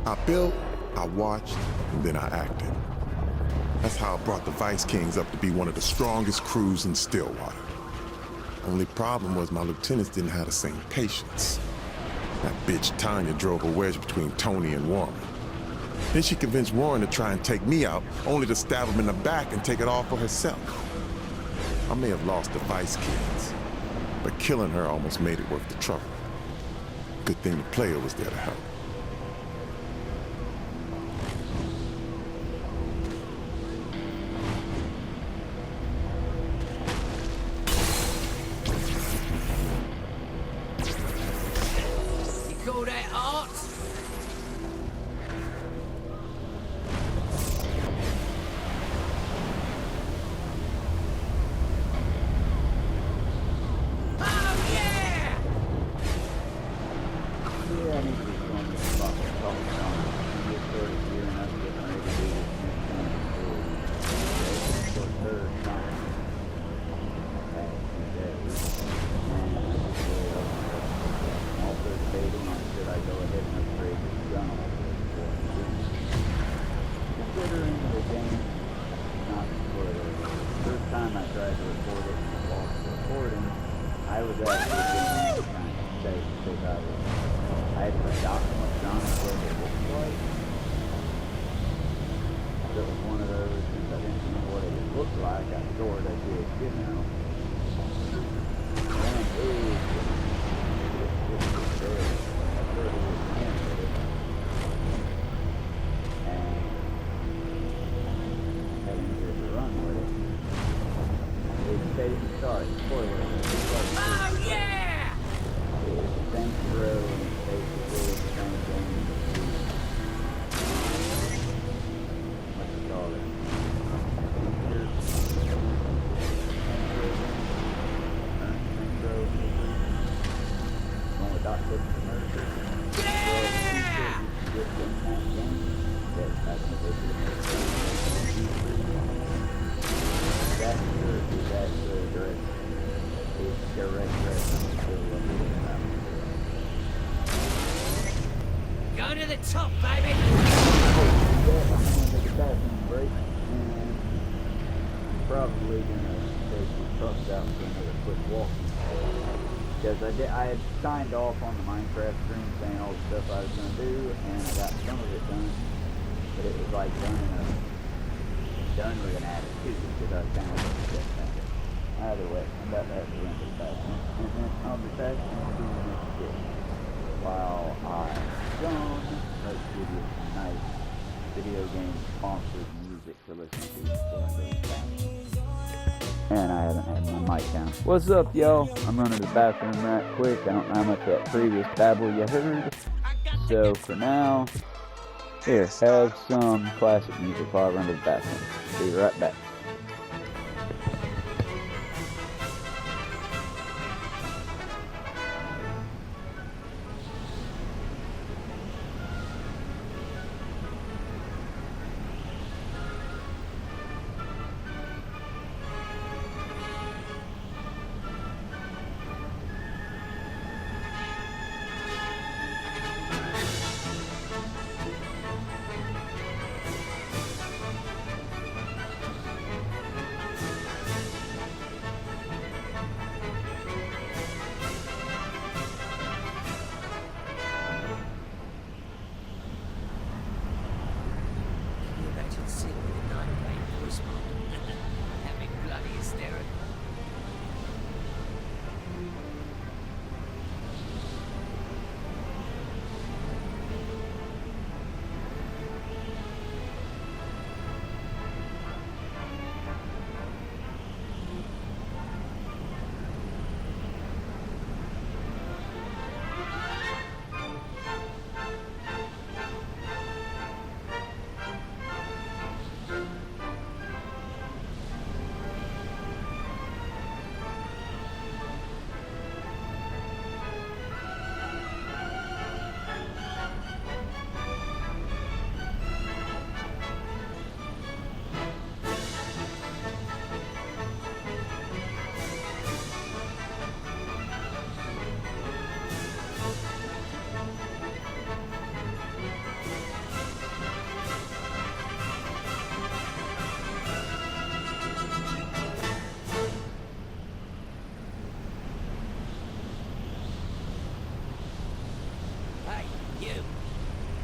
I built, I watched, and then I acted. That's how I brought the Vice Kings up to be one of the strongest crews in Stillwater. Only problem was my lieutenants didn't have the same patience. That bitch Tanya drove a wedge between Tony and Warren. Then she convinced Warren to try and take me out, only to stab him in the back and take it all for herself. I may have lost the Vice Kings, but killing her almost made it worth the trouble. Good thing the player was there to help. You call that art? Go to the top, baby! Probably gonna take the trucks out for another quick walk. Because I had signed off on the Minecraft stream saying all the stuff I was gonna do, and I got some of it done, but it was like done with an attitude, because I was kind of upset about it. Either way, I'm about to have to run to the bathroom, and then I'll be back and do the next bit. While I'm gone, let's give you some nice video game sponsored music to listen to before I go back. And I haven't had my mic down. What's up, y'all? I'm running to the bathroom right quick. I don't know how much of that previous babble you heard. So for now, here, have some classic music while I run to the bathroom. Be right back.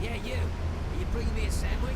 Yeah, you. Are you bringing me a sandwich?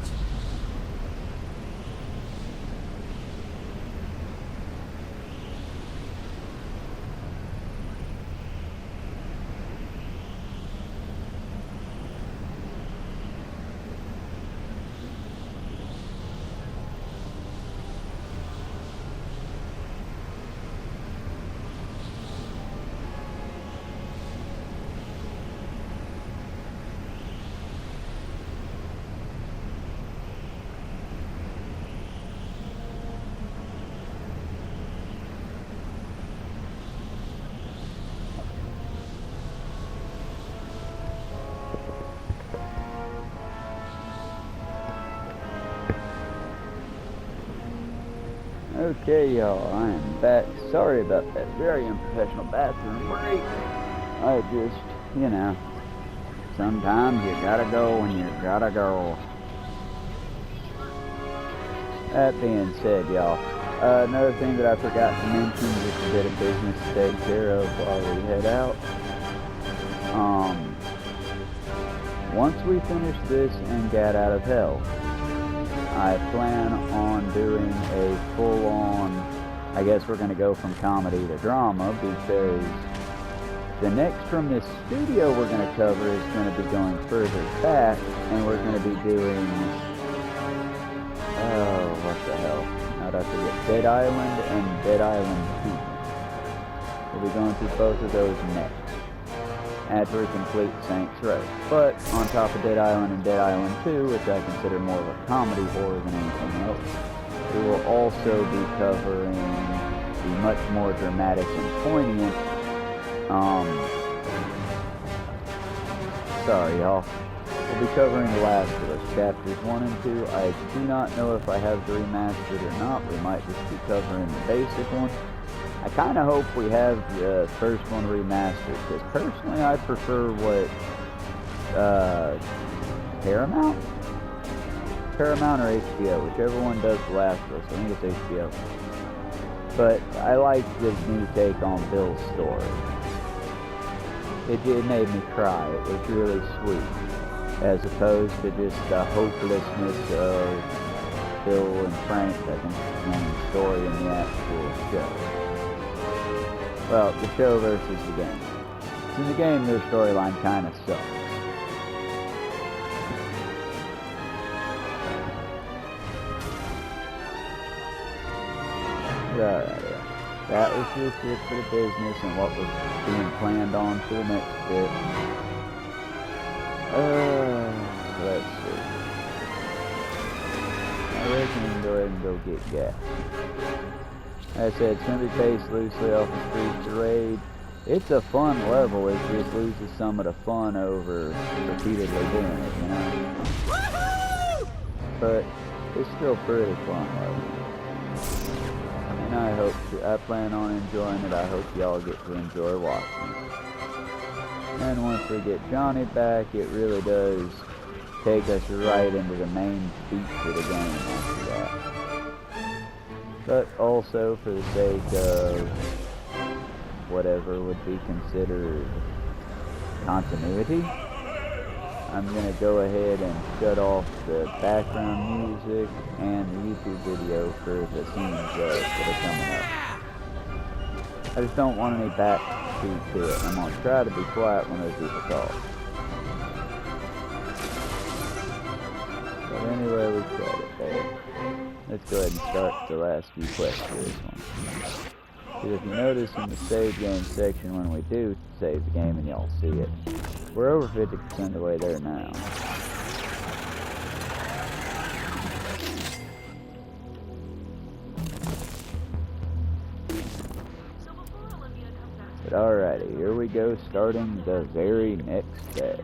Okay, y'all, I am back. Sorry about that very unprofessional bathroom break. I just, you know, sometimes you gotta go when you gotta go. That being said, y'all, another thing that I forgot to mention, just a bit of business to take care of while we head out. Once we finish this and get out of hell, I plan on doing a full-on, I guess we're going to go from comedy to drama, because the next from this studio we're going to cover is going to be going further back, and we're going to be doing, what the hell, how'd I forget, Dead Island and Dead Island 2. We'll be going through both of those next, after we complete Saints Row. But on top of Dead Island and Dead Island 2, which I consider more of a comedy horror than anything else, we will also be covering the much more dramatic and poignant, sorry y'all, we'll be covering The Last of Us, chapters 1 and 2. I do not know if I have the remastered or not. We might just be covering the basic one. I kind of hope we have the first one remastered, because personally I prefer what, Paramount or HBO, whichever one does The Last of Us. I think it's HBO. But I like the new take on Bill's story. It made me cry. It was really sweet, as opposed to just the hopelessness of Bill and Frank, I think is the main story in the actual show. Well, the show versus the game. So in the game, their storyline kind of sucks. Alright, that was just it for the business and what was being planned on for the next bit. Let's see. I reckon we can go ahead and go get gas. Like I said, it's going to be based loosely off the Street Parade. It's a fun level, it just loses some of the fun over repeatedly doing it, you know? Woohoo! But it's still pretty fun level. And I plan on enjoying it. I hope y'all get to enjoy watching it. And once we get Johnny back, it really does take us right into the main beats of the game after that. But also for the sake of whatever would be considered continuity, I'm going to go ahead and shut off the background music and the YouTube video for the scenes that are coming up. I just don't want any backseat to it. I'm going to try to be quiet when those people talk. But anyway, we got it there. Let's go ahead and start the last few quests for this one. Because if you notice in the save game section when we do save the game, and y'all see it, we're over 50% of the way there now. But alrighty, here we go, starting the very next day.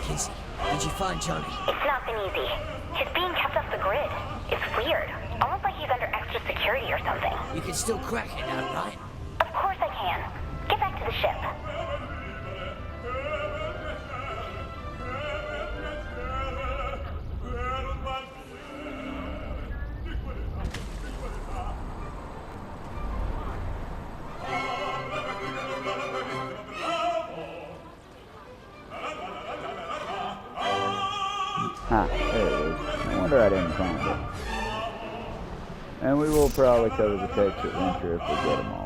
Casey, did you find Johnny? It's not been easy. He's being kept off the grid. It's weird. Almost like he's under extra security or something. You can still crack it now, right? Of course I can. Get back to the ship. Ah, there it is. No wonder I didn't find it. And we will probably cover the text adventure if we get them all.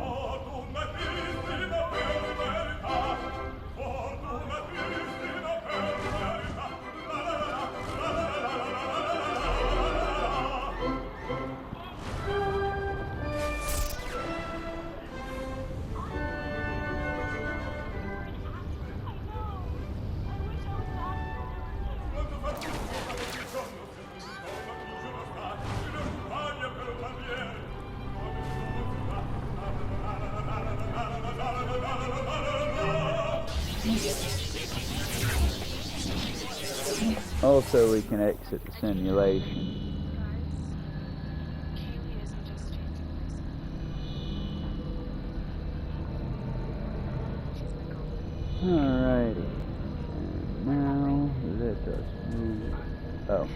Also, we can exit the simulation. Alrighty. And now, let us move. Oh.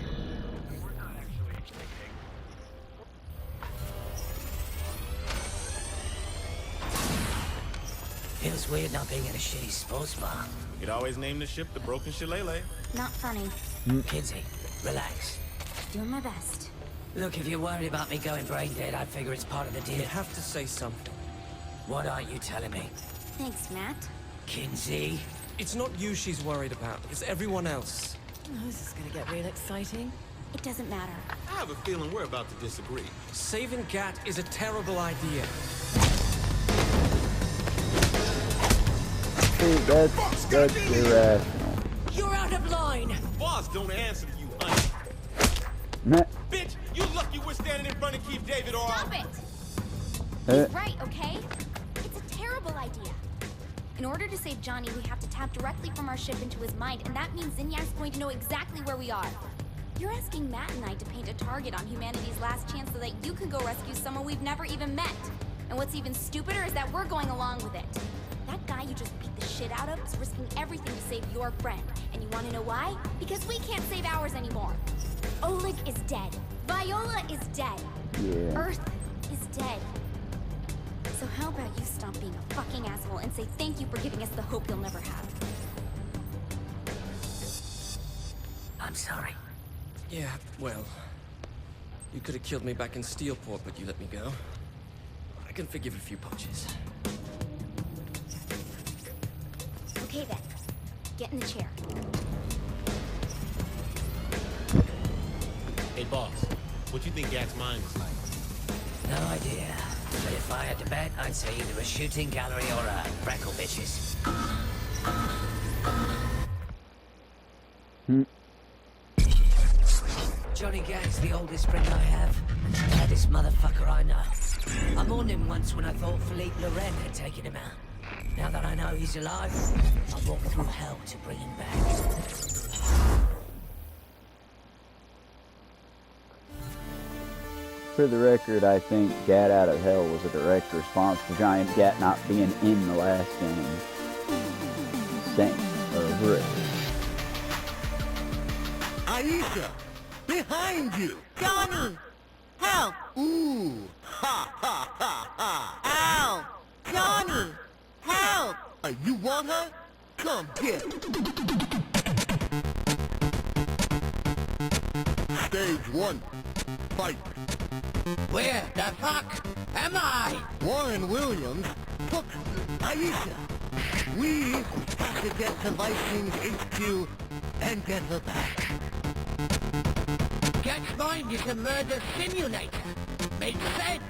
Feels weird not being in a shitty sports bar. You'd always name the ship the Broken Shillelagh. Not funny. Kinsey, relax. Doing my best. Look, if you're worried about me going brain dead, I figure it's part of the deal. You have to say something. What aren't you telling me? Thanks, Matt. Kinsey? It's not you she's worried about, it's everyone else. Oh, this is gonna get real exciting. It doesn't matter. I have a feeling we're about to disagree. Saving Gat is a terrible idea. See, that's irrational. You're out of line! Boss don't answer to you, honey. Meh. Bitch, you lucky we're standing in front of Keith David or Stop it! Uh, He's right, okay? It's a terrible idea. In order to save Johnny, we have to tap directly from our ship into his mind, and that means Zinyak's going to know exactly where we are. You're asking Matt and I to paint a target on humanity's last chance so that you can go rescue someone we've never even met. And what's even stupider is that we're going along with it. That guy you just beat the shit out of is risking everything to save your friend. And you want to know why? Because we can't save ours anymore. Oleg is dead. Viola is dead. yeah. Earth is dead. So how about you stop being a fucking asshole and say thank you for giving us the hope you'll never have? I'm sorry. Yeah, well... You could have killed me back in Steelport, but you let me go. I can forgive a few punches. Okay then. Get in the chair. Hey, boss, what you think Gat's mind is like? No idea. But if I had to bet, I'd say either a shooting gallery or a freckle bitches. Johnny Gat's the oldest friend I have, and the baddest motherfucker I know. I mourned him once when I thought Philippe Loren had taken him out. Now that I know he's alive, I'll walk through hell to bring him back. For the record, I think Gat Out of Hell was a direct response to Giant Gat not being in the last game. Saints of Rick. Aisha! Behind you! Johnny! Help! Ooh! Ha ha ha ha! Ow! Johnny! Help! You want her? Come get it! Stage 1. Fight! Where the fuck am I? Warren Williams took Aisha. We have to get to Vikings HQ and get her back. Gat's mind is a murder simulator. Makes sense.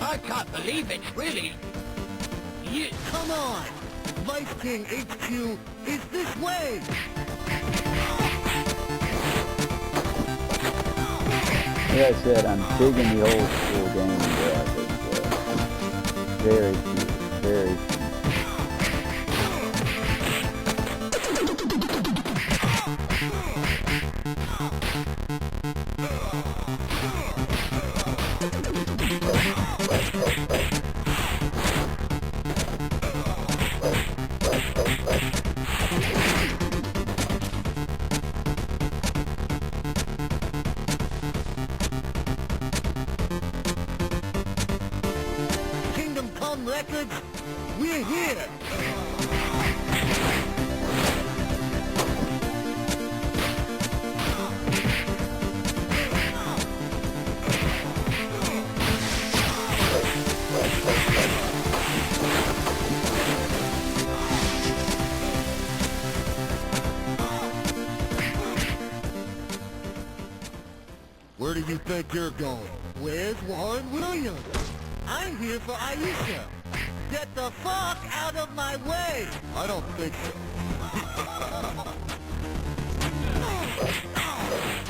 I can't believe it, really. You... Come on! Viking HQ is this way! Like I said, I'm digging the old school game graphics. Very cute, very cute. records? We're here! Where do you think you're going? Where's Warren Williams? I'm here for Aisha. Get the fuck out of my way! I don't think so.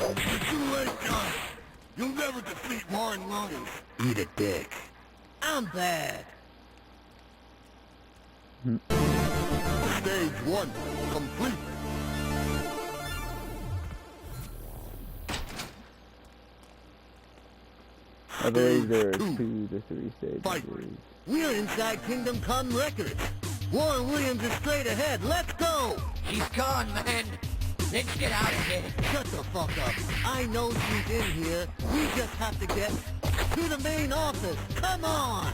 You're too late, John. You'll never defeat Warren Williams. Eat a dick. I'm bad. Stage 1 complete. I believe there are 2 to 3 stages. Fight. We're inside Kingdom Come Records. Warren Williams is straight ahead. Let's go! He's gone, man. Let's get out of here. Shut the fuck up. I know she's in here. We just have to get to the main office. Come on!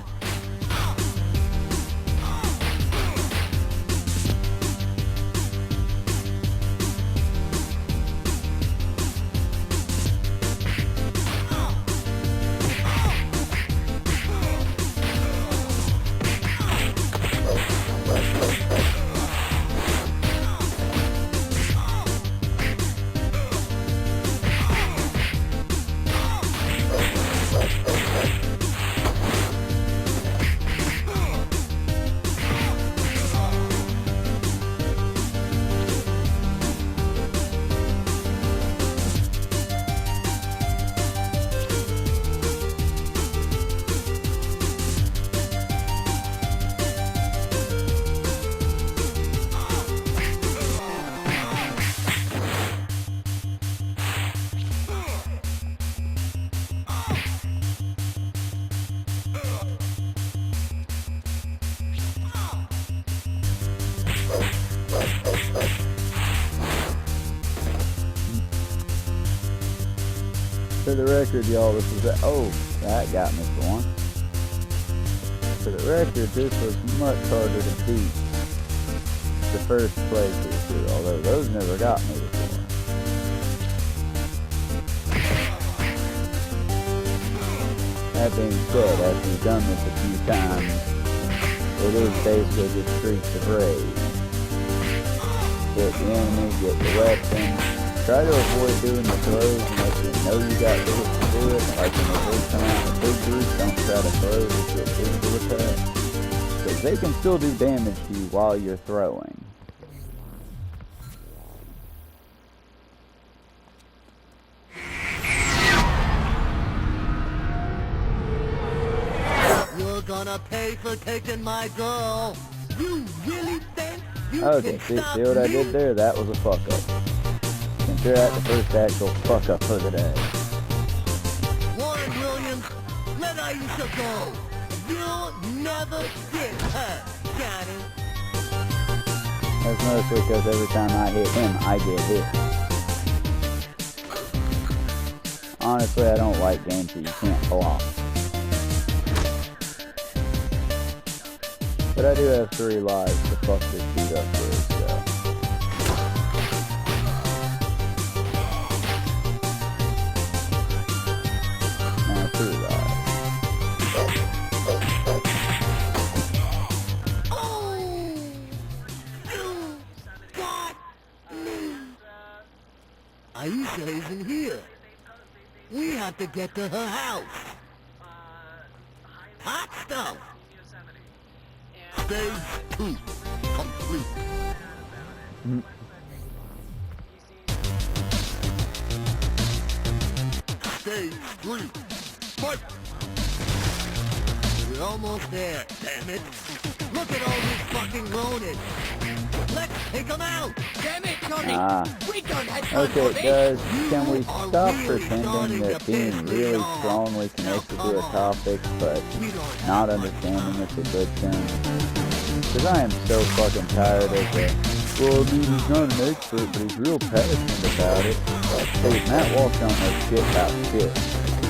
For the record, y'all, this was that got me for one. For the record, this was much harder to beat the first playthrough too, although those never got me before. That being said, after you've done this a few times, it is basically just Streets of Rage. Get the enemy, get the weapon. Try to avoid doing the throws unless you know you got the hit to do it. Like when they come out in a big group, don't try to throw if you're a physical attack. Because they can still do damage to you while you're throwing. You're gonna pay for taking my girl. You really think you Okay, can stop see what I me? did there? That was a fuck up. Consider that the first actual fuck up of the day. Warren Williams, let Aisha go. You'll never get her, Johnny. That's mostly because every time I hit him, I get hit. Honestly, I don't like games that you can't block. But I do have 3 lives to fuck this dude up with, so. Now 2 lives. Oh, you got me. Aisha isn't here. We have to get to her house. Hot stuff. Stage 2 complete. Stage 3 fight. We're almost there, damn it. Look at all these fucking Ronin. Let's take them out. Damn it, Johnny! We don't have time for Okay, this! guys, can we You stop are really pretending starting that to being piss me really off. strongly connected Now, to a come on. topic, but We don't have not much understanding time. it's a good thing? Because I am so fucking tired of the, well, dude, he's not an expert, but he's real passionate about it. Hey, Matt Walsh don't know shit about shit.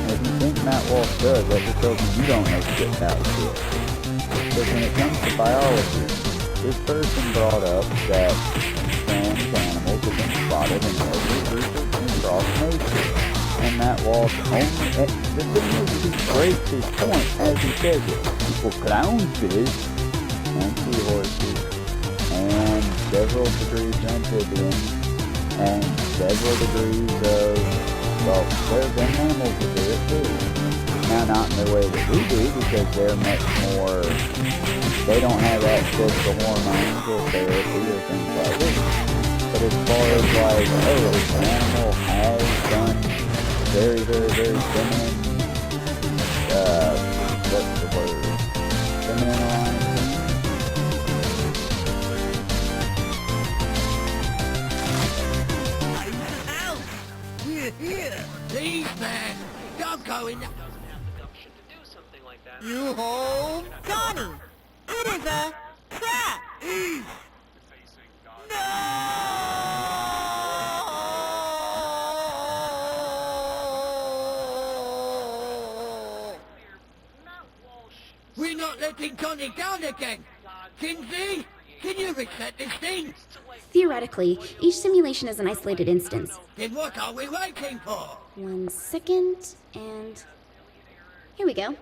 And if you think Matt Walsh does, that just tells me you don't know shit about shit. Because when it comes to biology, this person brought up that trans animals have been spotted in every research across nature. And that was only... The thing is, he breaks his point as he says it. For clownfish and seahorses and several degrees of amphibians and several degrees of... Well, there's animals that do it too. Now, not in the way that we do, because they're much more... They don't have access to hormones or therapy or things like this. But as far as like, oh, if an animal has done very, very, very feminine, what's the word? Feminine alliance. Ouch! We're here! Please, man, don't go in. You home? Johnny! It is a trap! No! We're not letting Johnny down again. Kinsey, can you reset this thing? Theoretically, each simulation is an isolated instance. Then what are we waiting for? 1 second, and... here we go.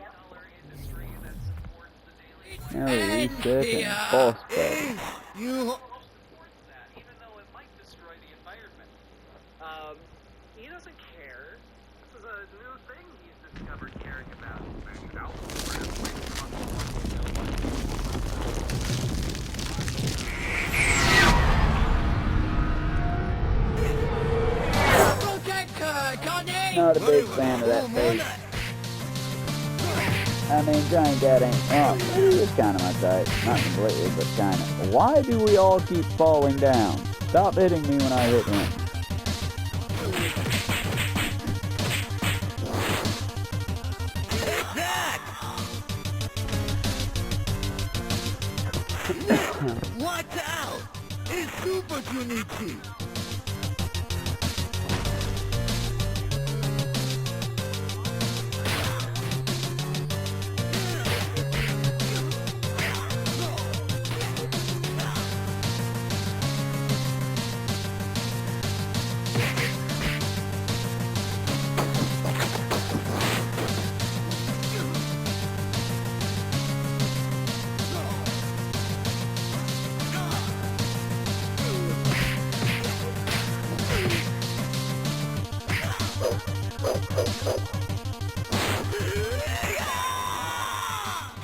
Now we reset and false back. You... He doesn't care. This is a new thing he's discovered caring about. Protect her, Johnny! Not a big fan of that face. I mean, Johnny Dad ain't... Oh, he is kind of my type. Not completely, but kind of. Why do we all keep falling down? Stop hitting me when I hit him. Watch out! It's Super Junichi!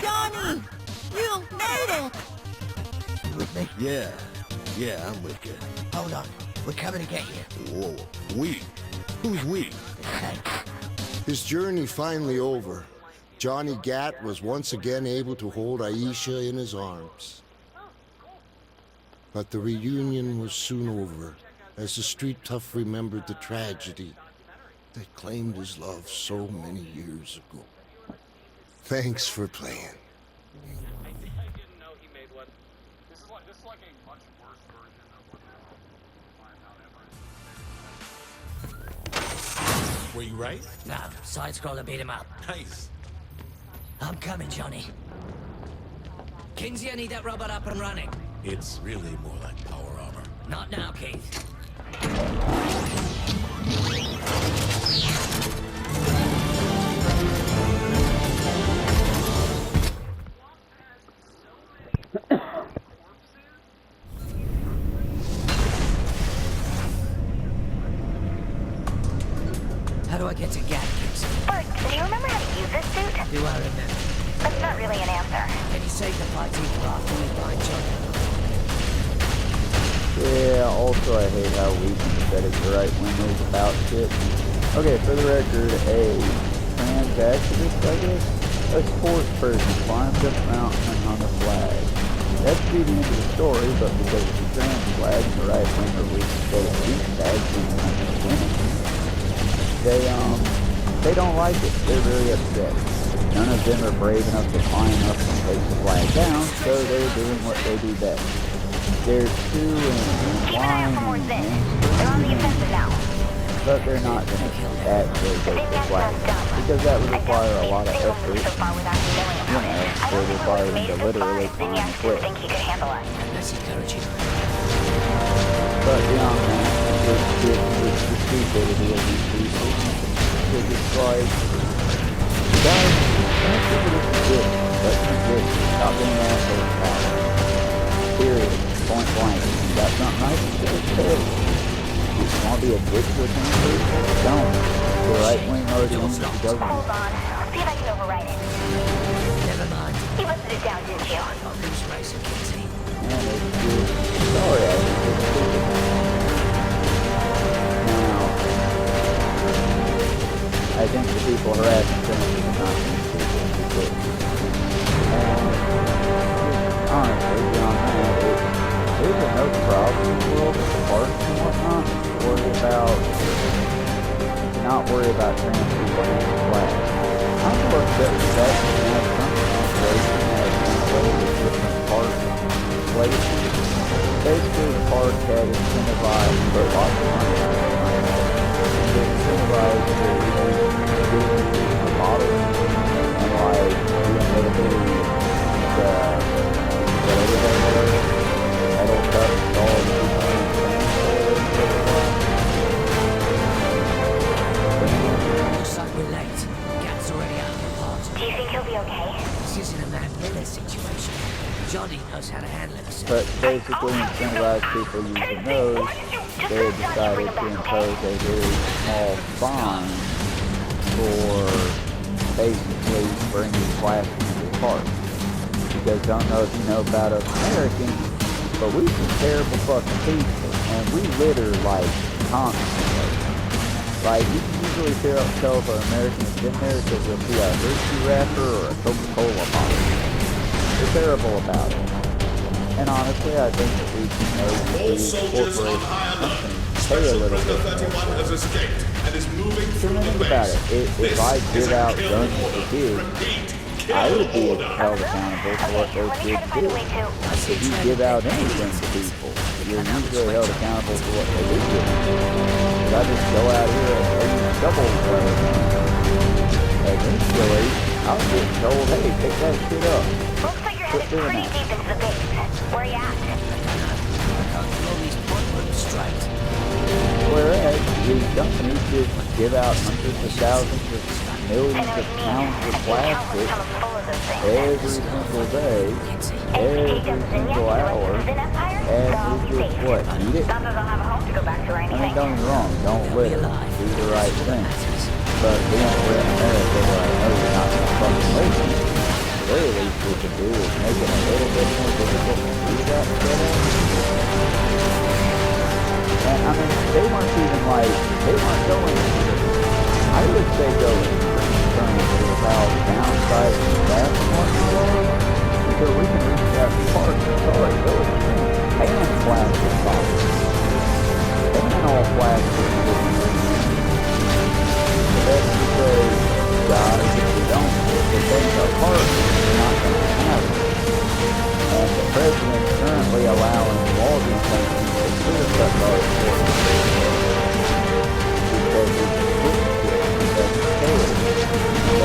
Johnny! You made it! With me? Yeah, I'm with you. Hold on, we're coming to get you. Whoa, we? Who's we? His journey finally over. Johnny Gat was once again able to hold Aisha in his arms. But the reunion was soon over, as the street tough remembered the tragedy that claimed his love so many years ago. Thanks for playing. I didn't know he made one. This is like a much worse version of what Were you right? No, side-scroller beat him up. Nice. I'm coming, Johnny. Kinsey, I need that robot up and running. It's really more like power armor. Not now, Keith. How do I get to Gat, Kinsey? Bert, do you remember how to use this suit? Do I remember? That's not really an answer. Can you save the fight either after we find Johnny? Yeah, also I hate how weak and pathetic the right wing is about shit. Okay, for the record, a trans activist, I guess? A sports person climbed up a mountain and hung a flag. That should be the end of the story, but because it's a trans flag and the right wing are weak and pathetic douchebags and women, they don't like it. They're very upset. None of them are brave enough to climb up and take the flag down, so they're doing what they do best. They're too Keep an eye out for more Zin. They're on the offensive now. but they're not going to actually take the flag. because that would require a lot of effort. You know, it would require them to literally climb a cliff. That's encouraging. But beyond that, it's the stupidity of these people. Because it's like, guys, don't think this is good. Let's exist. Stop being assholes about it. Period. Point blank. You got something nice to say? You want to be a dick with him, please? Don't. The right wing already owns the government. Hold on. I'll see if I can override it. Never mind. You busted it down, didn't you? I'll lose race and guilty. And it's just, sorry, I was just stupid. Now, I think the people harassing Trinity are not being stupid. And honestly, beyond that, there's enough problems in the world with the parks and whatnot to not worry about trans people being flagged. I'm more upset with that than have some translation that went away with different park places. Basically, the park had incentivized to put lots of money out of it. They incentivized to use the models and like doing literally whatever they were, metal cups, all of the Looks like we're late. Cat's already out of the pot. Do you think he'll be okay? This isn't a Matt Miller situation. Johnny knows how to handle himself. But basically incentivized people using those, they decided to impose a very small fine for basically bringing plastic to the park. You guys don't know if you know about us Americans, but we're some terrible fucking people, and we litter like constantly. Like, you can usually tell if an American has been there because you'll see a Hershey wrapper or a Coca-Cola bottle. They're terrible about it. And honestly, I think that we can know these corporate companies pay a little bit more. So think about it. If I give out guns to kids, I would be held accountable for what those kids do. If you give out anything to people, you're usually held accountable for what they do. If I just go out here and double eventually, I'll get told, hey, pick that shit up. Looks like you're headed pretty deep into the base. Where are you at? I can't do all these point rooms straight. Whereas these companies just give out hundreds of thousands of millions of pounds of plastic every single day, every single hour, and we just, what, eat it? I mean, don't get me wrong, don't litter, do the right thing. But being we're in America where I know you're not going to fucking listen, the very least we can do is make it a little bit more difficult to do that shit. And I mean, they weren't even like, they weren't going, I would say going terms of how downsizing that one was, because we can reach out to parks and sorry, those and plastic bottles. And all plastic that's because, guys, if we don't take our part, we're not going to have it. And the president is currently allowing all these companies to clear cut our reports because we couldn't get the payers.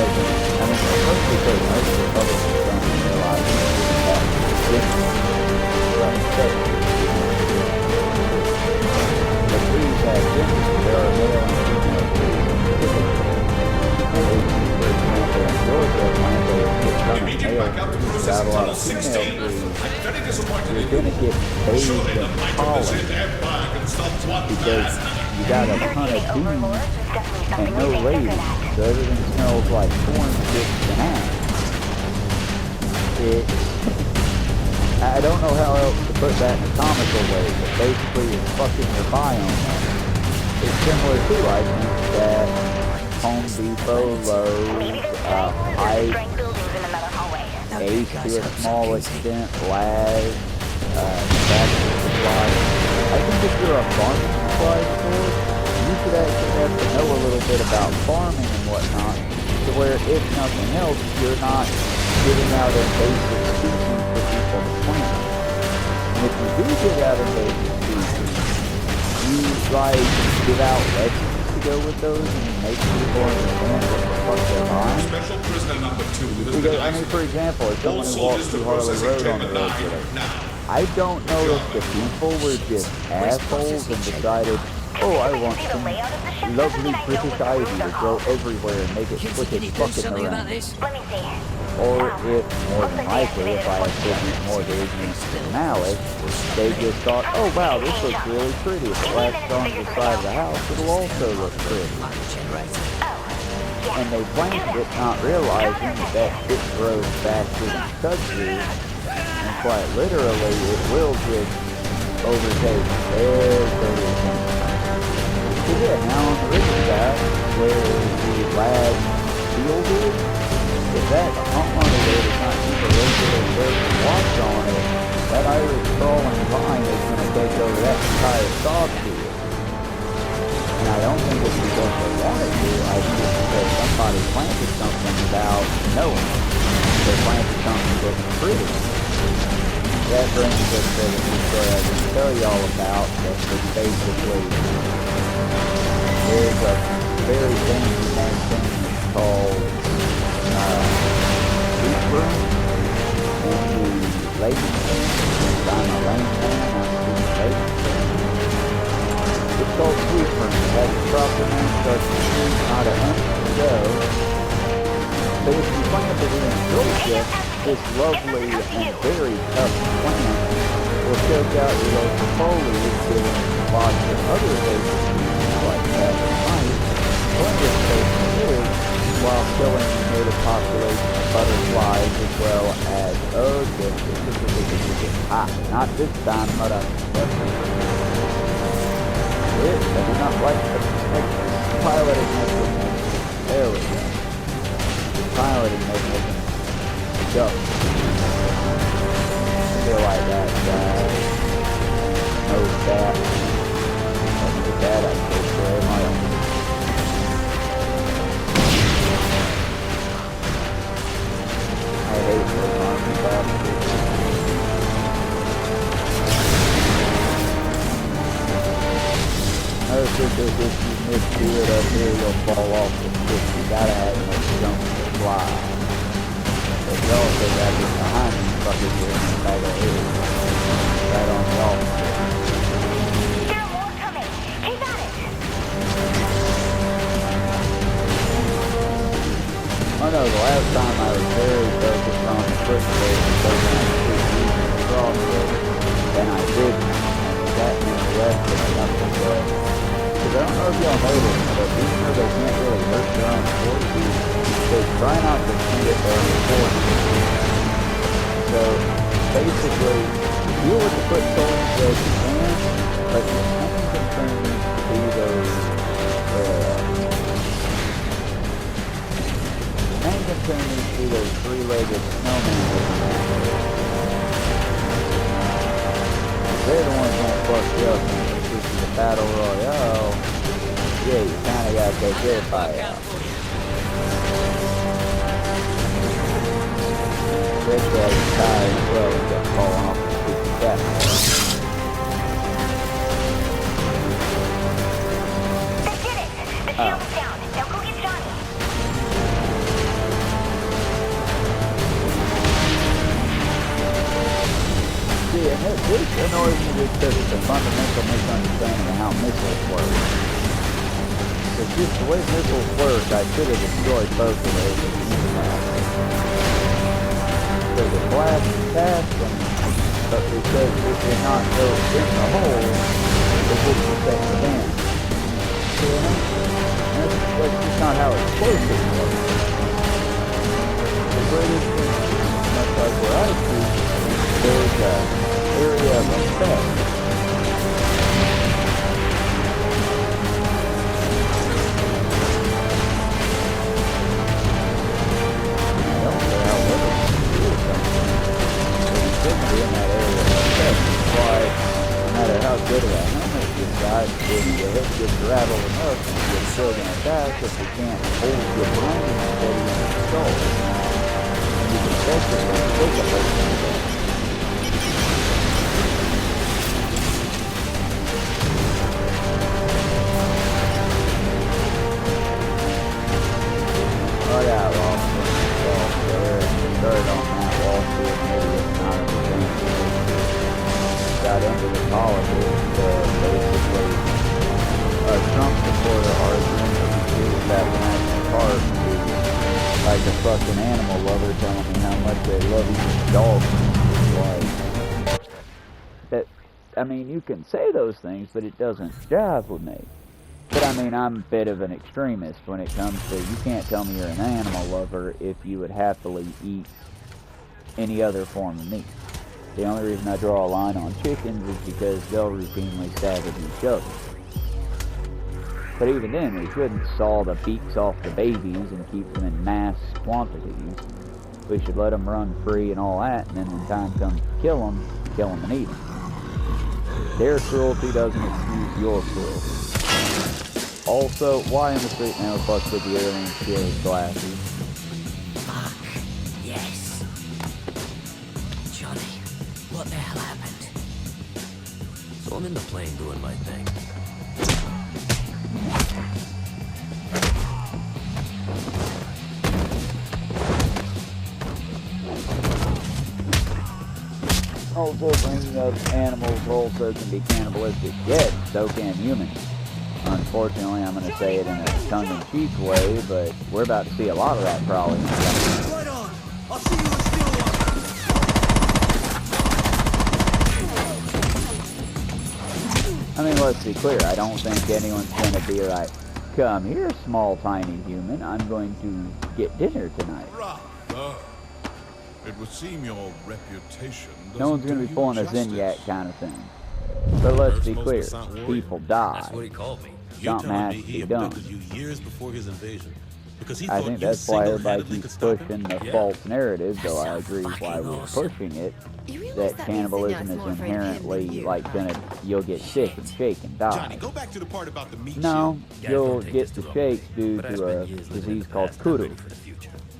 I mean, first because most Republicans don't realize that we have different but these have different, there are male and female trees. For example, in Georgia, Atlanta, if you're back out to processing tunnel 16. I'm very disappointed you're going to get bathed in pollen because you got a ton of bees and no ladies, so everything smells like corn chips and ass. I don't know how else to put that in a comical way, but basically it's fucking your biome. It's similar to, I think, that Home Depot, Lowe's, Ace to a small extent, Lag, Tractor Supply. I think if you're a farming supply store, you should actually have to know a little bit about farming and whatnot, to where if nothing else, you're not giving out invasive species for people to plant. And if you do give out invasive species, you like give out lessons to go with those and make people understand what the fuck they're I mean, for example, if someone who walks through Harley Road on the road with us, I don't know if the people were just assholes and decided, oh, I want some lovely British ivy to grow everywhere and make it slick as fucking around. Or if, more than likely, if I attribute more to ignorance than malice, they just thought, oh wow, this looks really pretty. If it latches onto the side of the house, it'll also look pretty. And they planted it, not realizing that it grows faster than kudzu, and quite literally, it will just overtake everything. So yeah, now on the riverside, where the lab field is, if that homeowner there does not keep a regular careful watch on it, that Irish crawling vine is going to take over that entire sod field. And I don't think it's because they wanted to, I think it's because somebody planted something without knowing. They planted something that was pretty. That brings us to the new story I was going to tell you all about, that was basically, there's a very famous mansion called Deep Room in the Lake down the Lane Man on the Lake. It's called Sweet Room. That's the proper name, because the street not a hundred ago. But if you plant it in Georgia, this lovely and very tough plant will choke out your local foliage, giving lots of other basic uses like that and mice, or in this case pigs, while killing the native population of butterflies as well as, not this time, but I do not like the piloting mechanism. There we go. The piloting mechanism. Go. I feel like that knows that. Look at that, I take care of my own. I hate those army bastards. If you misdo it up here, you'll fall off the stick. You gotta have enough jump to fly. But you also gotta get behind you, fuckers here in the back of the head. Right on the off stick. There are more coming. Keep at it. I know the last time I was very focused on the quick phase and focused on the crossroad, and I didn't. And that meant the rest of the nothing but. Because I don't know if y'all noticed, but even though they can't really hurt their own forces, they try not to shoot at their own forces. So, basically, deal with the foot soldiers as you can, but your main concern needs to be those, the main concern needs to be those three-legged snowmen. They're the ones that fuck you up. Battle Royale, yeah, you kinda gotta take their fight out. Red Dragon's tired as well, he's got falling off the stupid catwalk. They did it! The shield's down. Now go get Johnny. See, and this annoys me because it's a fundamental misunderstanding of how missiles work. Because just the way missiles work, I should have destroyed both of those at the impact. Because it blasts past them, but because it did not go in the hole, it didn't affect the damage. See, that's just not how explosives work. The greatest thing, much like where I see, there's a area of effect. I don't know how little you do something. But you shouldn't be in that area of effect. That's why, no matter how good of a helmet you've got, if your head gets rattled enough, you're still going to attack if you can't hold your brain steady in the skull. And you can effectively take a person to that. I got lost in the there. like a fucking animal lover telling me how much they love eating dogs. Like, that, I mean, you can say those things, but it doesn't jive with me. But I mean, I'm a bit of an extremist when it comes to, you can't tell me you're an animal lover if you would happily eat any other form of meat. The only reason I draw a line on chickens is because they'll routinely stab at each other. But even then, we shouldn't saw the beaks off the babies and keep them in mass quantities. We should let them run free and all that, and then when time comes to kill them and eat them. Their cruelty doesn't excuse your cruelty. Also, why in the street now fucks with the alien steal his glasses? Fuck. Yes. Johnny, what the hell happened? So I'm in the plane doing my thing. Also, bringing up animals also can be cannibalistic. Yes, so can humans. Unfortunately, I'm going to say it in a tongue-in-cheek way, but we're about to see a lot of that probably. Right on. I'll see you in Stillwater. I mean, let's be clear. I don't think anyone's going to be like, come here, small, tiny human. I'm going to get dinner tonight. It would seem your reputation No one's going to be pulling a Zinyak kind of thing. But let's be clear. People die. That's what he called me. You're Something telling has me to he be done. abducted you years before his invasion? Because he I thought think you that's why everybody single-handedly keeps could stop pushing him? the false narrative, though I agree why we're pushing it, that cannibalism is inherently, like, you'll get sick and shake and die. Johnny, go back to the part about the meat No, shield. you'll get the shakes due to a disease called kudu,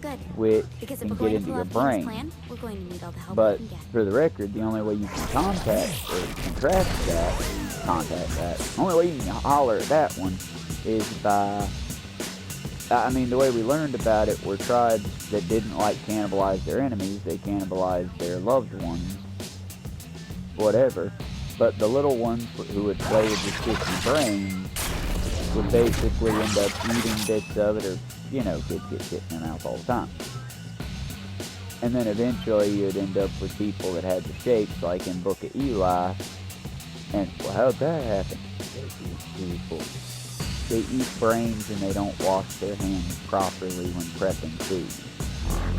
Good. which Because can if we're get going to into pull your out Phoenix brain. plan, we're going to need all the help we But can get. for the record, the only way you can contact that, only way you can holler at that one is by, I mean, the way we learned about it were tribes that didn't like cannibalize their enemies, they cannibalized their loved ones, whatever. But the little ones who would play with the sticky brains would basically end up eating bits of it, or, you know, kids get shit in their mouth all the time. And then eventually you'd end up with people that had the shapes, like in Book of Eli. And, well, how'd that happen? People. They eat brains and they don't wash their hands properly when prepping food.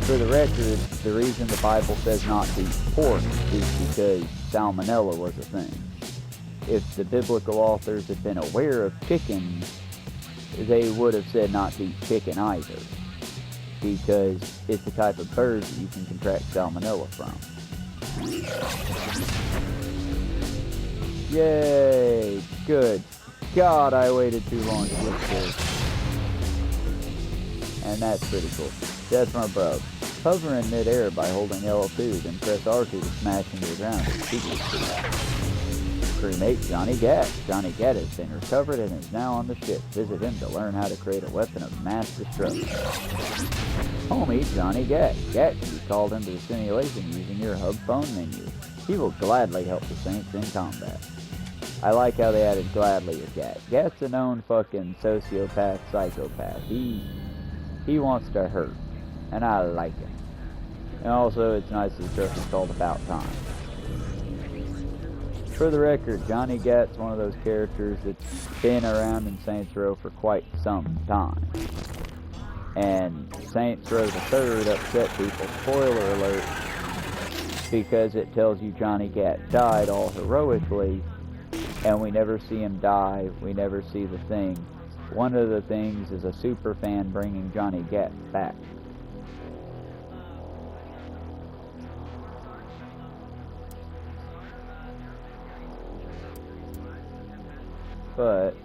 For the record, the reason the Bible says not to eat pork is because salmonella was a thing. If the biblical authors had been aware of chickens, they would have said not to eat chicken either, because it's the type of bird that you can contract salmonella from. Yay! Good. God, I waited too long to look this. And that's pretty cool. Death from above. Hover in midair by holding L2, then press R2 to smash into the ground. Crewmate Johnny Gat. Johnny Gat has been recovered and is now on the ship. Visit him to learn how to create a weapon of mass destruction. Homie Johnny Gat. Gat can be called into the simulation using your hub phone menu. He will gladly help the Saints in combat. I like how they added gladly to Gat. Gat's a known fucking sociopath, psychopath. He wants to hurt, and I like it. And also, it's nice that the truck is called About Time. For the record, Johnny Gat's one of those characters that's been around in Saints Row for quite some time. And Saints Row the Third upset people, spoiler alert, because it tells you Johnny Gat died all heroically, and we never see him die, we never see the thing. One of the things is a super fan bringing Johnny Gat back. But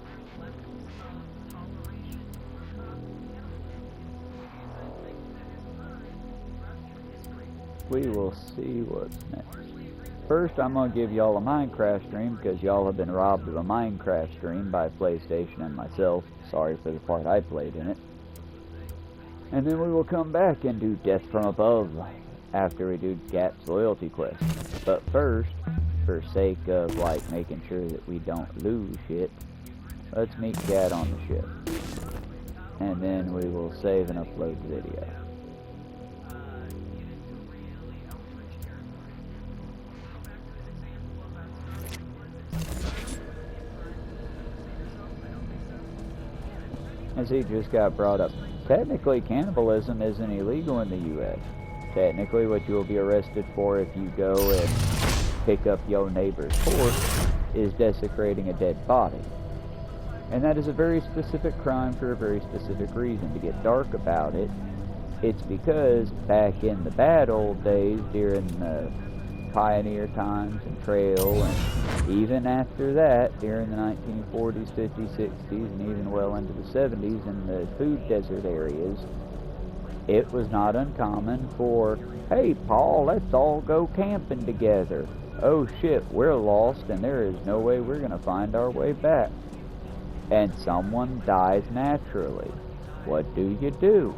we will see what's next. First, I'm going to give y'all a Minecraft stream because y'all have been robbed of a Minecraft stream by PlayStation and myself. Sorry for the part I played in it. And then we will come back and do Death from Above after we do Gat's loyalty quest. But first, for sake of like making sure that we don't lose shit, let's meet Gat on the ship. And then we will save and upload the video. as he just got brought up, technically cannibalism isn't illegal in the U.S. Technically, what you'll be arrested for if you go and pick up your neighbor's horse is desecrating a dead body. And that is a very specific crime for a very specific reason. To get dark about it, it's because back in the bad old days, during the pioneer times and trail, and even after that, during the 1940s, 50s, 60s, and even well into the 70s in the food desert areas, it was not uncommon for, hey, Paul, let's all go camping together. Oh shit, we're lost and there is no way we're going to find our way back. And someone dies naturally. What do?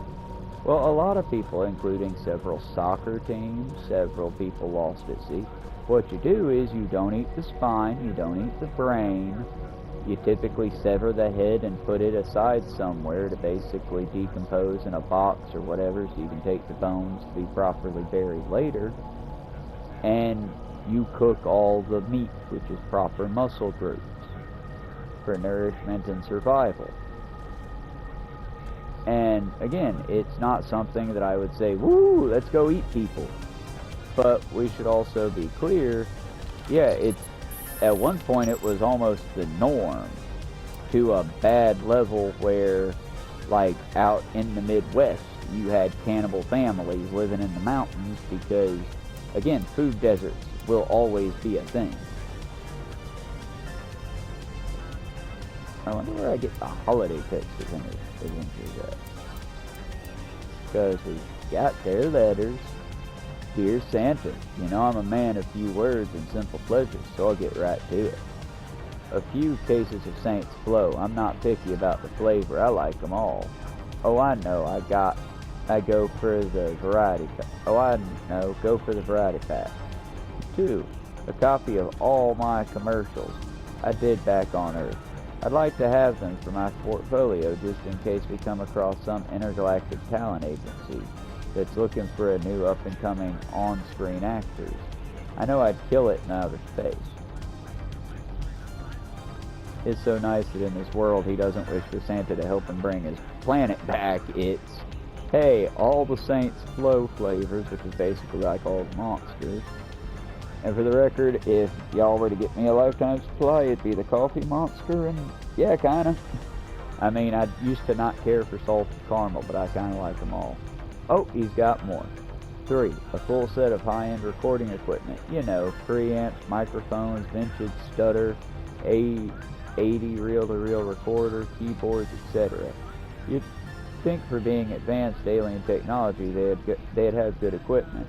Well, a lot of people, including several soccer teams, several people lost at sea, what you do is you don't eat the spine, you don't eat the brain, you typically sever the head and put it aside somewhere to basically decompose in a box or whatever so you can take the bones to be properly buried later. And you cook all the meat, which is proper muscle groups, for nourishment and survival. And again, it's not something that I would say, woo, let's go eat people. But we should also be clear, yeah, at one point it was almost the norm, to a bad level where, like out in the Midwest, you had cannibal families living in the mountains because, again, food deserts will always be a thing. I wonder where I get the holiday text adventures at. Because we got their letters. Dear Santa, you know I'm a man of few words and simple pleasures, so I'll get right to it. A few cases of Saints Flow. I'm not picky about the flavor. I like them all. Oh, I know. I go for the variety pack. Go for the variety pack. 2. A copy of all my commercials I did back on Earth. I'd like to have them for my portfolio just in case we come across some intergalactic talent agency that's looking for a new up-and-coming on-screen actors. I know I'd kill it in outer space. It's so nice that in this world he doesn't wish for Santa to help him bring his planet back. It's, hey, all the Saints Flow flavors, which is basically like all the monsters. And for the record, if y'all were to get me a lifetime supply, it'd be the coffee monster, and yeah, kinda. I mean, I used to not care for salted caramel, but I kinda like them all. Oh, he's got more. 3. A full set of high-end recording equipment. You know, preamps, microphones, vintage stutter, A80 reel-to-reel recorder, keyboards, etc. You'd think for being advanced alien technology, they'd have good equipment.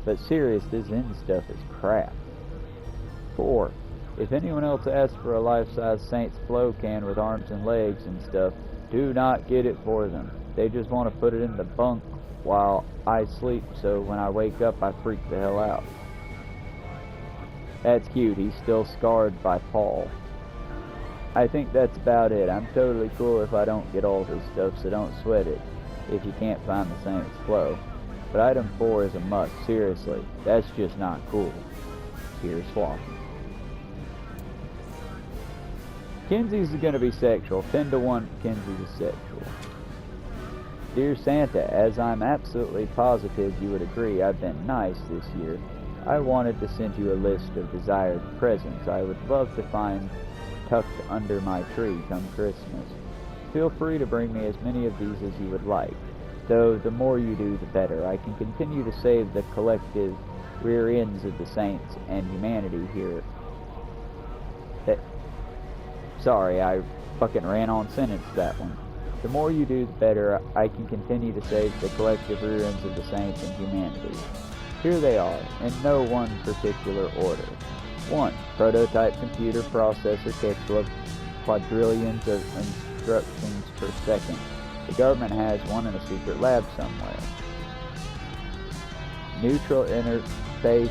But serious, this in stuff is crap. 4. If anyone else asks for a life-size Saints Flow can with arms and legs and stuff, do not get it for them. They just want to put it in the bunk while I sleep, so when I wake up I freak the hell out. That's cute, he's still scarred by Paul. I think that's about it. I'm totally cool if I don't get all his stuff, so don't sweat it if you can't find the Saints Flow. But item 4 is a must, seriously. That's just not cool. Here's Flock. Kenzie's going to be sexual. 10 to 1, Kenzie is sexual. Dear Santa, as I'm absolutely positive you would agree I've been nice this year, I wanted to send you a list of desired presents I would love to find tucked under my tree come Christmas. Feel free to bring me as many of these as you would like. Though the more you do, the better. I can continue to save the collective rear ends of the saints and humanity here. Sorry, I fucking ran on sentence that one. The more you do, the better. I can continue to save the collective rear ends of the saints and humanity. Here they are, in no one particular order. 1. Prototype computer processor capable of quadrillions of instructions per second. The government has one in a secret lab somewhere. Neutral interface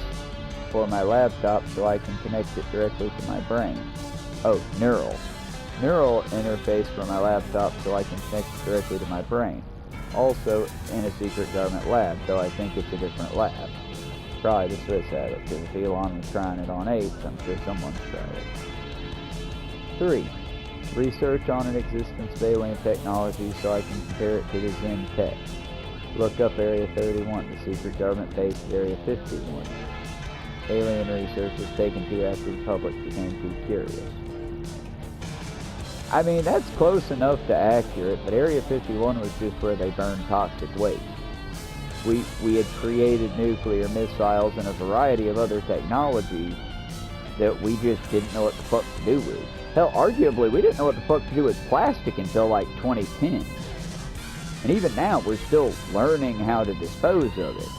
for my laptop so I can connect it directly to my brain. Oh, neural. Neural interface for my laptop so I can connect it directly to my brain. Also in a secret government lab, though I think it's a different lab. Probably the Swiss had it, because if Elon was trying it on apes, I'm sure someone's tried it. 3. Research on an existence of alien technology so I can compare it to the Zen tech. Look up Area 31, the secret government base at Area 51. Alien research was taken to after the public became too curious. I mean, that's close enough to accurate, but Area 51 was just where they burned toxic waste. We had created nuclear missiles and a variety of other technology that we just didn't know what the fuck to do with. Hell, arguably, we didn't know what the fuck to do with plastic until like 2010. And even now, we're still learning how to dispose of it.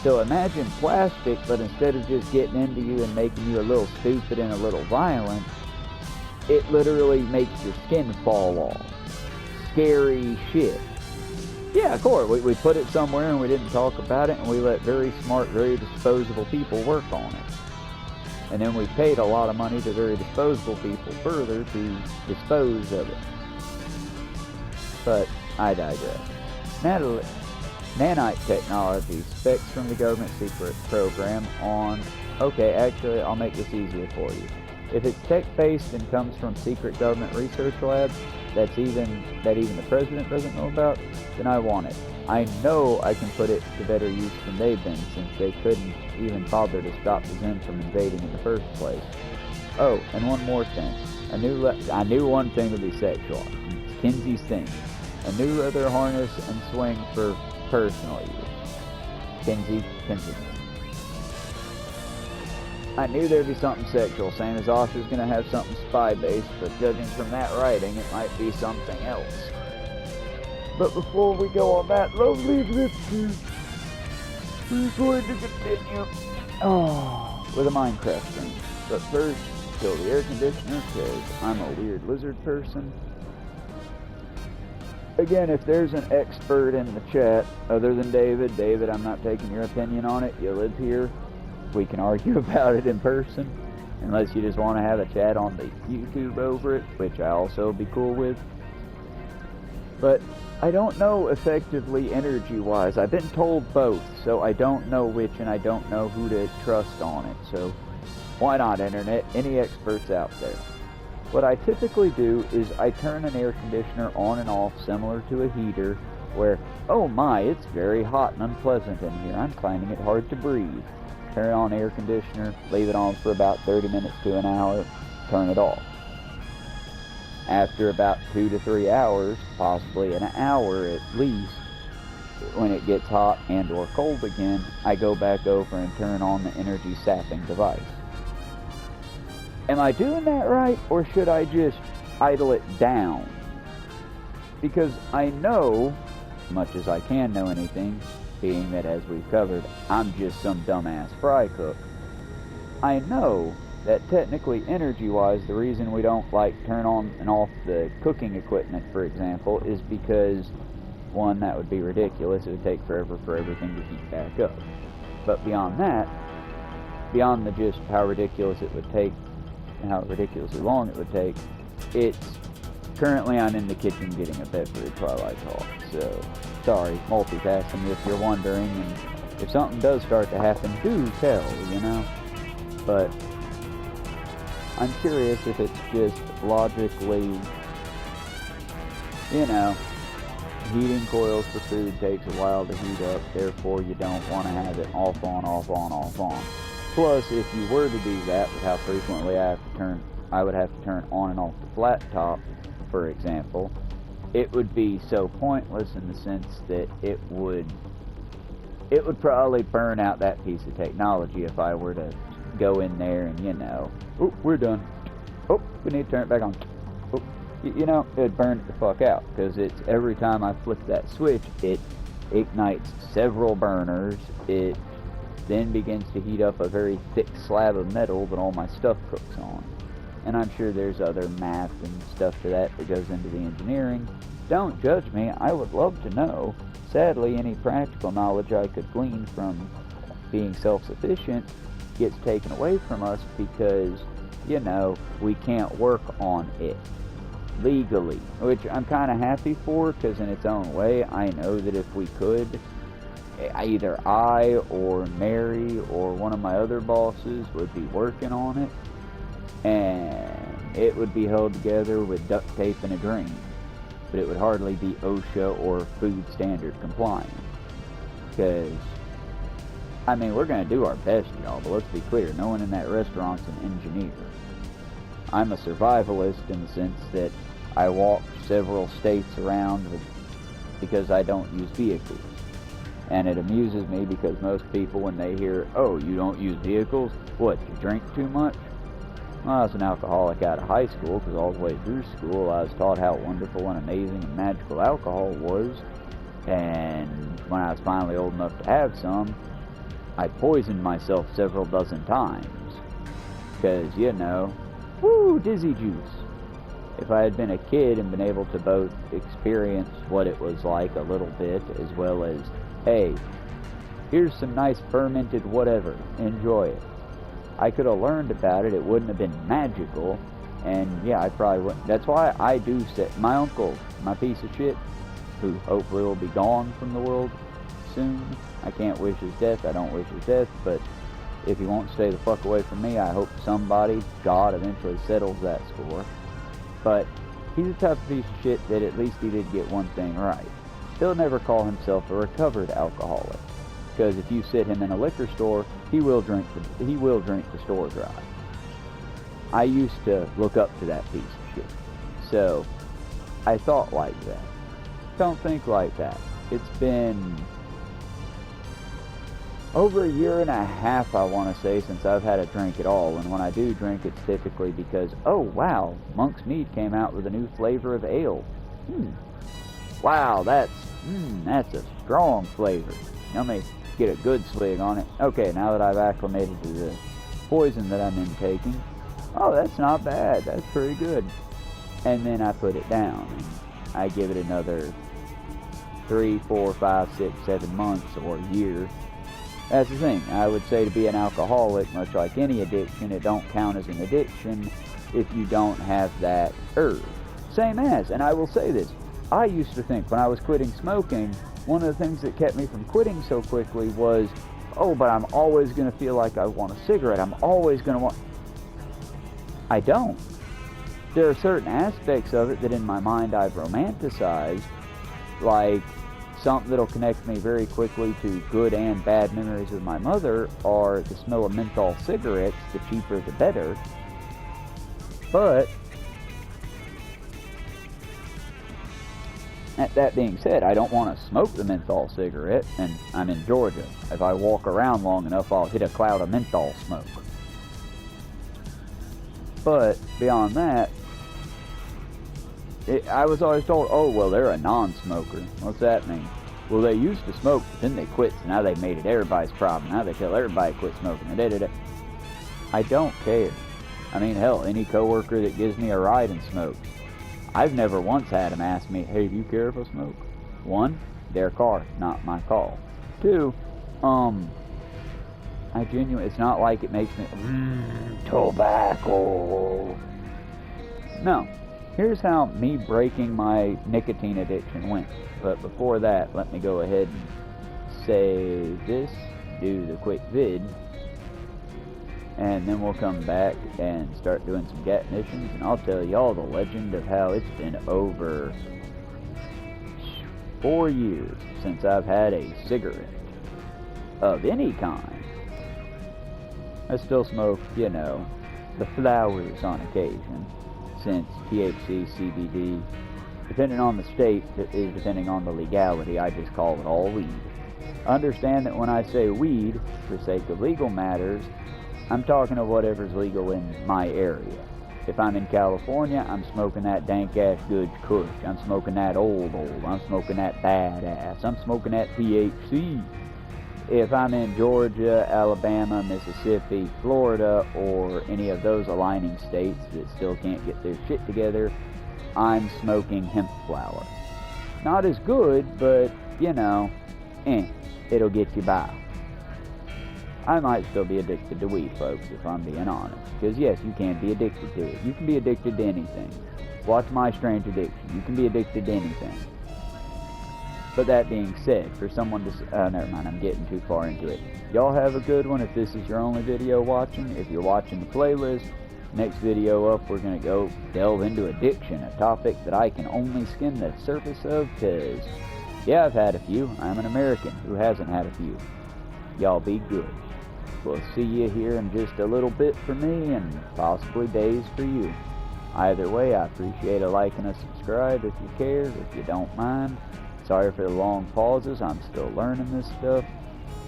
So imagine plastic, but instead of just getting into you and making you a little stupid and a little violent, it literally makes your skin fall off. Scary shit. Yeah, of course, we put it somewhere and we didn't talk about it, and we let very smart, very disposable people work on it. And then we paid a lot of money to very disposable people further to dispose of it. But I digress. Nanite technology, specs from the government secret program on... Okay, actually, I'll make this easier for you. If it's tech-based and comes from secret government research labs that even the president doesn't know about, then I want it. I know I can put it to better use than they've been, since they couldn't even bother to stop the Zen from invading in the first place. Oh, and one more thing. I knew one thing would be sexual. It's Kinsey's thing. A new leather harness and swing for personal use. Kinsey, continue. I knew there'd be something sexual, saying as Asha's gonna have something spy-based, but judging from that writing, it might be something else. But before we go on that lovely adventure, we're going to continue with a Minecraft thing. But first, kill the air conditioner, because I'm a weird lizard person. Again, if there's an expert in the chat, other than David, I'm not taking your opinion on it, you live here. We can argue about it in person, unless you just want to have a chat on the YouTube over it, which I also be cool with. But I don't know effectively energy-wise. I've been told both, so I don't know which, and I don't know who to trust on it. So why not, Internet? Any experts out there? What I typically do is I turn an air conditioner on and off similar to a heater, where, oh my, it's very hot and unpleasant in here. I'm finding it hard to breathe. Turn on air conditioner, leave it on for about 30 minutes to an hour, turn it off. After about 2 to 3 hours, possibly an hour at least, when it gets hot and or cold again, I go back over and turn on the energy sapping device. Am I doing that right, or should I just idle it down? Because I know, much as I can know anything, being that, as we've covered, I'm just some dumbass fry cook. I know that technically, energy-wise, the reason we don't, like, turn on and off the cooking equipment, for example, is because, one, that would be ridiculous. It would take forever for everything to heat back up. But beyond that, beyond the just how ridiculous it would take, and how ridiculously long it would take, it's... Currently, I'm in the kitchen getting a beverage while I talk, so... Sorry, multitasking if you're wondering, and if something does start to happen, do tell, you know? But I'm curious if it's just logically, you know, heating coils for food takes a while to heat up, therefore you don't want to have it off, on, off, on, off, on. Plus, if you were to do that with how frequently I would have to turn on and off the flat top, for example, it would be so pointless in the sense that it would probably burn out that piece of technology if I were to go in there and, you know, oh, we're done. Oh, we need to turn it back on. Oh, you know, it'd burn it the fuck out, because it's every time I flip that switch, it ignites several burners. It then begins to heat up a very thick slab of metal that all my stuff cooks on. And I'm sure there's other math and stuff to that goes into the engineering. Don't judge me, I would love to know. Sadly, any practical knowledge I could glean from being self-sufficient gets taken away from us because, you know, we can't work on it legally. Which I'm kind of happy for, because in its own way, I know that if we could, either I or Mary or one of my other bosses would be working on it. And it would be held together with duct tape and a drain, but it would hardly be OSHA or food standard compliant. Because, I mean, we're going to do our best, y'all, but let's be clear, no one in that restaurant's an engineer. I'm a survivalist in the sense that I walk several states around because I don't use vehicles. And it amuses me because most people, when they hear, oh, you don't use vehicles? What, you drink too much? Well, I was an alcoholic out of high school because all the way through school I was taught how wonderful and amazing and magical alcohol was. And when I was finally old enough to have some, I poisoned myself several dozen times. Because, you know, woo, dizzy juice. If I had been a kid and been able to both experience what it was like a little bit, as well as, hey, here's some nice fermented whatever, enjoy it. I could have learned about it, it wouldn't have been magical, and yeah, I probably wouldn't. That's why I do say, my uncle, my piece of shit, who hopefully will be gone from the world soon. I can't wish his death, I don't wish his death, but if he won't stay the fuck away from me, I hope somebody, God, eventually settles that score. But he's a tough piece of shit that at least he did get one thing right. He'll never call himself a recovered alcoholic, because if you sit him in a liquor store, he will drink the store dry. I used to look up to that piece of shit, so I thought like that. Don't think like that. It's been over a year and a half, I want to say, since I've had a drink at all. And when I do drink, it's typically because, oh wow, Monk's Mead came out with a new flavor of ale. Wow, that's a strong flavor. Let me get a good swig on it. Okay, now that I've acclimated to the poison that I'm intaking, oh, that's not bad. That's pretty good. And then I put it down. And I give it another 3, 4, 5, 6, 7 months or a year. That's the thing. I would say to be an alcoholic, much like any addiction, it don't count as an addiction if you don't have that urge. Same as, and I will say this, I used to think when I was quitting smoking, one of the things that kept me from quitting so quickly was, oh, but I'm always going to feel like I want a cigarette. I'm always going to want... I don't. There are certain aspects of it that in my mind I've romanticized, like something that'll connect me very quickly to good and bad memories with my mother are the smell of menthol cigarettes, the cheaper the better. But that being said, I don't want to smoke the menthol cigarette, and I'm in Georgia. If I walk around long enough, I'll hit a cloud of menthol smoke. But beyond that, I was always told, oh, well, they're a non-smoker. What's that mean? Well, they used to smoke, but then they quit, so now they made it everybody's problem. Now they tell everybody to quit smoking. I don't care. I mean, hell, any coworker that gives me a ride and smokes. I've never once had them ask me, hey, do you care if I smoke? 1, their car, not my call. 2, it's not like it makes me, tobacco. No. Here's how me breaking my nicotine addiction went. But before that, let me go ahead and save this, do the quick vid, and then we'll come back and start doing some gat missions, and I'll tell y'all the legend of how it's been over 4 years since I've had a cigarette of any kind. I still smoke, you know, the flowers on occasion, since THC, CBD, depending on the state, is depending on the legality, I just call it all weed. Understand that when I say weed, for sake of legal matters, I'm talking of whatever's legal in my area. If I'm in California, I'm smoking that dank-ass good kush. I'm smoking that old. I'm smoking that badass. I'm smoking that THC. If I'm in Georgia, Alabama, Mississippi, Florida, or any of those aligning states that still can't get their shit together, I'm smoking hemp flower. Not as good, but, you know, it'll get you by. I might still be addicted to weed, folks, if I'm being honest. Because, yes, you can be addicted to it. You can be addicted to anything. Watch My Strange Addiction. You can be addicted to anything. But that being said, for someone to... never mind, I'm getting too far into it. Y'all have a good one if this is your only video watching. If you're watching the playlist, Next video up, we're going to go delve into addiction, a topic that I can only skim the surface of, because, yeah, I've had a few. I'm an American who hasn't had a few. Y'all be good. We'll see you here in just a little bit for me, and possibly days for you. Either way, I appreciate a like and a subscribe if you care, if you don't mind. Sorry for the long pauses, I'm still learning this stuff.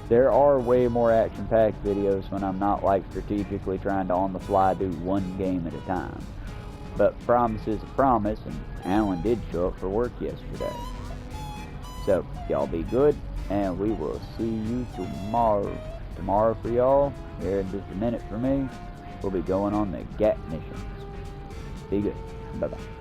There are way more action-packed videos when I'm not like strategically trying to on the fly do one game at a time. But promise is a promise, and Alan did show up for work yesterday. So, y'all be good, and we will see you tomorrow. Tomorrow for y'all, here in just a minute for me, we'll be going on the GAT missions. Be good. Bye-bye.